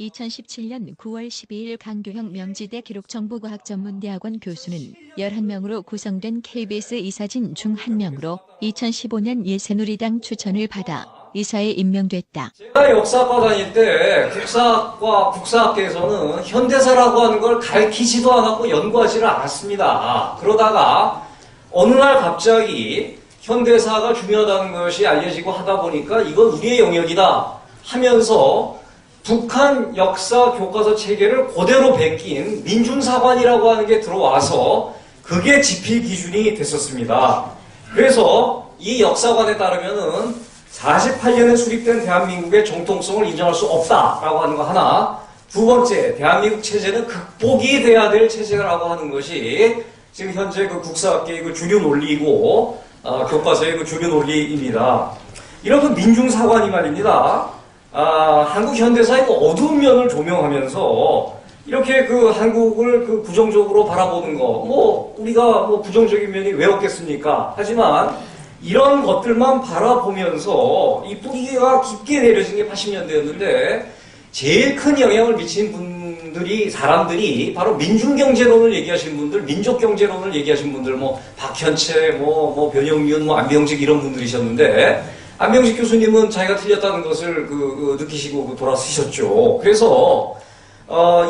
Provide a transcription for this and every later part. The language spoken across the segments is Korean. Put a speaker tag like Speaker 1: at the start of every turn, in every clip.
Speaker 1: 2017년 9월 12일 강교형 명지대 기록정보과학전문대학원 교수는 11명으로 구성된 KBS 이사진 중 1명으로 2015년 새누리당 추천을 받아 이사에 임명됐다.
Speaker 2: 제가 역사학과 다닐 때 국사학계에서는 현대사라고 하는 걸 가르치지도 않았고 연구하지를 않았습니다. 그러다가 어느 날 갑자기 현대사가 중요하다는 것이 알려지고 하다 보니까 이건 우리의 영역이다 하면서 북한 역사 교과서 체계를 그대로 베낀 민중사관이라고 하는 게 들어와서 그게 지필 기준이 됐었습니다. 그래서 이 역사관에 따르면은 48년에 수립된 대한민국의 정통성을 인정할 수 없다라고 하는 거 하나, 두 번째, 대한민국 체제는 극복이 돼야 될 체제라고 하는 것이 지금 현재 그 국사학계의 그 주류 논리이고 교과서의 그 주류 논리입니다. 이런 그 민중사관이 말입니다. 한국 현대사의 그 어두운 면을 조명하면서 이렇게 그 한국을 그 부정적으로 바라보는 거, 우리가 부정적인 면이 왜 없겠습니까? 하지만 이런 것들만 바라보면서 이 뿌리가 깊게 내려진 게 80년대였는데 제일 큰 영향을 미친 사람들이 바로 민중경제론을 얘기하신 분들, 민족경제론을 얘기하신 분들, 박현채, 변영윤, 안병직 이런 분들이셨는데 안병식 교수님은 자기가 틀렸다는 것을 느끼시고 돌아서셨죠. 그래서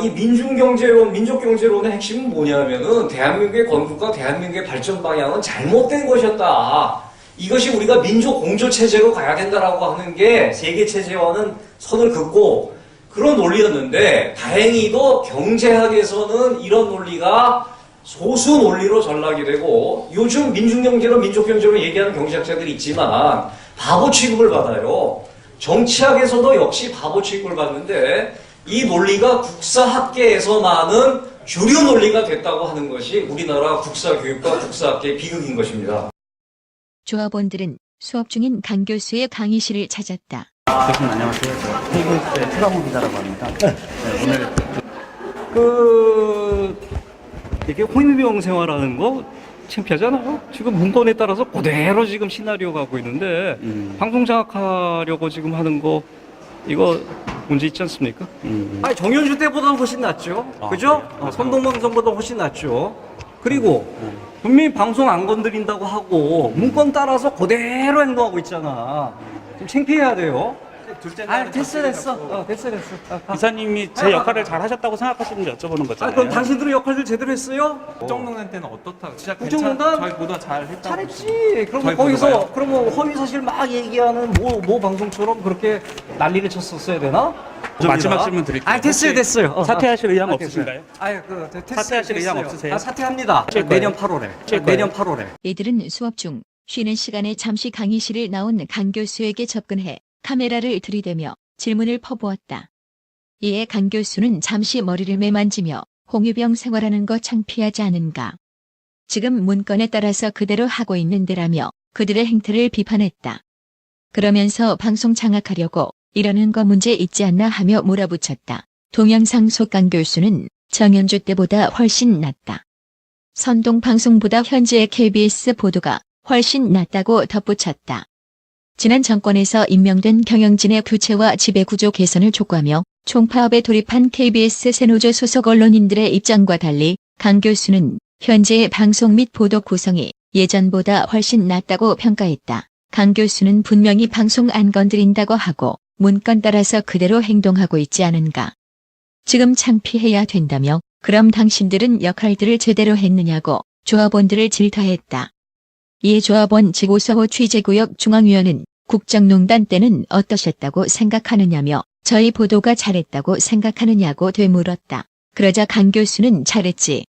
Speaker 2: 이 민중경제론, 민족경제론의 핵심은 뭐냐면은 대한민국의 건국과 대한민국의 발전 방향은 잘못된 것이었다. 이것이 우리가 민족 공조체제로 가야 된다라고 하는 게 세계체제와는 선을 긋고 그런 논리였는데 다행히도 경제학에서는 이런 논리가 소수 논리로 전락이 되고 요즘 민중경제로 민족경제로 얘기하는 경제학자들이 있지만 바보 취급을 받아요. 정치학에서도 역시 바보 취급을 받는데 이 논리가 국사학계에서만은 주류 논리가 됐다고 하는 것이 우리나라 국사교육과 국사학계의 비극인 것입니다.
Speaker 1: 조합원들은 수업 중인 강 교수의 강의실을 찾았다.
Speaker 3: 교수님 안녕하세요. 저 KBS의 최강훈 기자라고 합니다. 네, 오늘
Speaker 4: 이게 홍위병 생활하는 거 창피하잖아요. 지금 문건에 따라서 그대로 지금 시나리오 가고 있는데 방송 장악하려고 지금 하는 거 이거 문제 있지 않습니까?
Speaker 2: 정윤주 때보다는 훨씬 낫죠. 그죠? 선동방송보다 훨씬 낫죠. 그리고 분명히 방송 안 건드린다고 하고 문건 따라서 그대로 행동하고 있잖아. 좀 창피해야 돼요. 됐어.
Speaker 3: 기사님이 제 역할을 잘 하셨다고 생각하시는지 여쭤보는 거잖아요.
Speaker 2: 그럼 당신들은 역할들 제대로 했어요?
Speaker 5: 국정농단 때는 어떻다? 진짜
Speaker 2: 국정농단?
Speaker 5: 저희보다 잘했다고.
Speaker 2: 잘했지. 그럼
Speaker 5: 저희
Speaker 2: 거기서 그러면 허위 사실 막 얘기하는 모 방송처럼 그렇게 난리를 쳤었어야 되나?
Speaker 3: 마지막 질문 드릴게요.
Speaker 2: 됐어요.
Speaker 3: 사퇴하실 의향 없으신가요?
Speaker 2: 사퇴하실
Speaker 3: 의향 없으세요?
Speaker 2: 사퇴합니다. 내년 8월에.
Speaker 1: 이들은 수업 중 쉬는 시간에 잠시 강의실을 나온 강 교수에게 접근해 카메라를 들이대며 질문을 퍼부었다. 이에 강 교수는 잠시 머리를 매만지며 홍위병 생활하는 거 창피하지 않은가. 지금 문건에 따라서 그대로 하고 있는데라며 그들의 행태를 비판했다. 그러면서 방송 장악하려고 이러는 거 문제 있지 않나 하며 몰아붙였다. 동영상 속 강 교수는 정현주 때보다 훨씬 낫다. 선동방송보다 현재의 KBS 보도가 훨씬 낫다고 덧붙였다. 지난 정권에서 임명된 경영진의 교체와 지배구조 개선을 촉구하며 총파업에 돌입한 KBS 새노조 소속 언론인들의 입장과 달리 강 교수는 현재의 방송 및 보도 구성이 예전보다 훨씬 낫다고 평가했다. 강 교수는 분명히 방송 안 건드린다고 하고 문건 따라서 그대로 행동하고 있지 않은가. 지금 창피해야 된다며 그럼 당신들은 역할들을 제대로 했느냐고 조합원들을 질타했다. 이에 조합원 지고서호 취재구역 중앙위원은 국정농단 때는 어떠셨다고 생각하느냐며 저희 보도가 잘했다고 생각하느냐고 되물었다. 그러자 강 교수는 잘했지.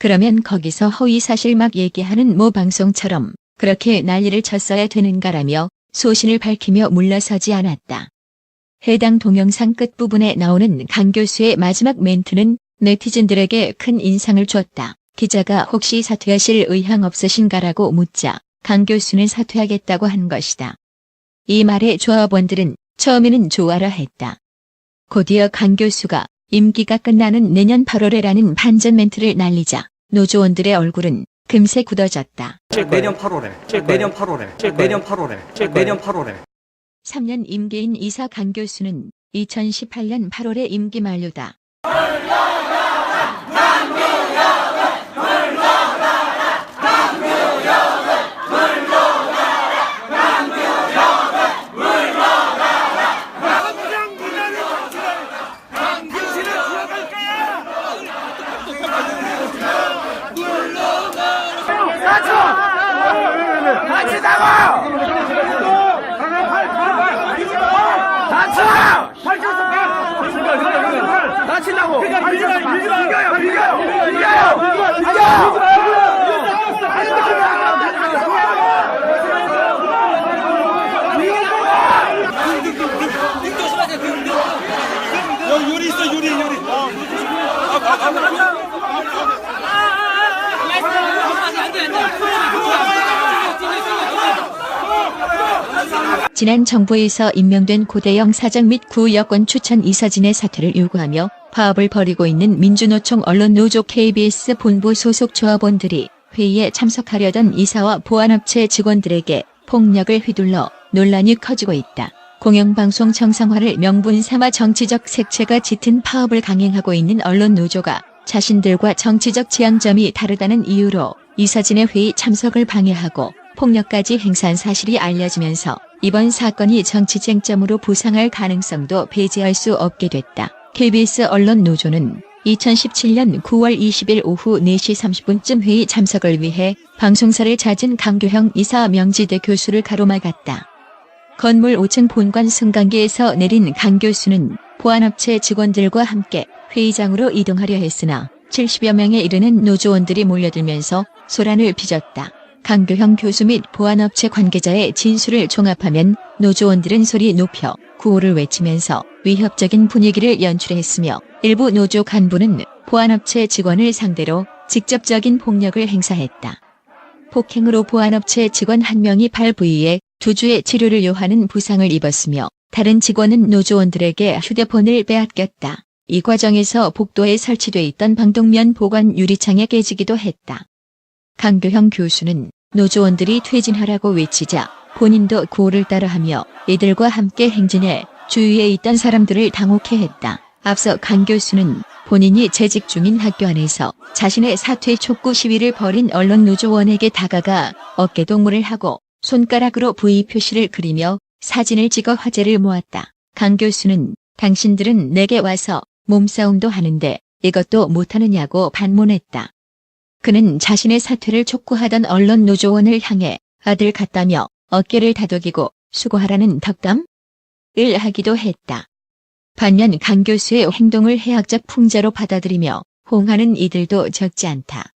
Speaker 1: 그러면 거기서 허위사실 막 얘기하는 모 방송처럼 그렇게 난리를 쳤어야 되는가라며 소신을 밝히며 물러서지 않았다. 해당 동영상 끝부분에 나오는 강 교수의 마지막 멘트는 네티즌들에게 큰 인상을 줬다. 기자가 혹시 사퇴하실 의향 없으신가라고 묻자 강 교수는 사퇴하겠다고 한 것이다. 이 말에 조합원들은 처음에는 좋아라 했다. 곧이어 강 교수가 임기가 끝나는 내년 8월에라는 반전 멘트를 날리자 노조원들의 얼굴은 금세 굳어졌다.
Speaker 2: 내년 8월에. 3년 임기인 이사 강 교수는
Speaker 1: 2018년 8월에 임기 만료다.
Speaker 6: 유리 있어, 유리.
Speaker 1: 지난 정부에서 임명된 고대영 사장 및 구 여권 추천 이사진의 사퇴를 요구하며 파업을 벌이고 있는 민주노총 언론노조 KBS 본부 소속 조합원들이 회의에 참석하려던 이사와 보안업체 직원들에게 폭력을 휘둘러 논란이 커지고 있다. 공영방송 정상화를 명분 삼아 정치적 색채가 짙은 파업을 강행하고 있는 언론노조가 자신들과 정치적 지향점이 다르다는 이유로 이사진의 회의 참석을 방해하고 폭력까지 행사한 사실이 알려지면서 이번 사건이 정치 쟁점으로 부상할 가능성도 배제할 수 없게 됐다. KBS 언론노조는 2017년 9월 20일 오후 4시 30분쯤 회의 참석을 위해 방송사를 찾은 강교형 이사 명지대 교수를 가로막았다. 건물 5층 본관 승강기에서 내린 강 교수는 보안업체 직원들과 함께 회의장으로 이동하려 했으나 70여 명에 이르는 노조원들이 몰려들면서 소란을 빚었다. 강교형 교수 및 보안업체 관계자의 진술을 종합하면 노조원들은 소리 높여 구호를 외치면서 위협적인 분위기를 연출했으며 일부 노조 간부는 보안업체 직원을 상대로 직접적인 폭력을 행사했다. 폭행으로 보안업체 직원 1명이 발 부위에 2주의 치료를 요하는 부상을 입었으며 다른 직원은 노조원들에게 휴대폰을 빼앗겼다. 이 과정에서 복도에 설치돼 있던 방독면 보관 유리창에 깨지기도 했다. 강교형 교수는 노조원들이 퇴진하라고 외치자 본인도 구호를 따라하며 이들과 함께 행진해 주위에 있던 사람들을 당혹해 했다. 앞서 강 교수는 본인이 재직 중인 학교 안에서 자신의 사퇴 촉구 시위를 벌인 언론 노조원에게 다가가 어깨 동무를 하고 손가락으로 V 표시를 그리며 사진을 찍어 화제를 모았다. 강 교수는 당신들은 내게 와서 몸싸움도 하는데 이것도 못하느냐고 반문했다. 그는 자신의 사퇴를 촉구하던 언론 노조원을 향해 아들 같다며 어깨를 다독이고 수고하라는 덕담을 하기도 했다. 반면 강 교수의 행동을 해학적 풍자로 받아들이며 호응하는 이들도 적지 않다.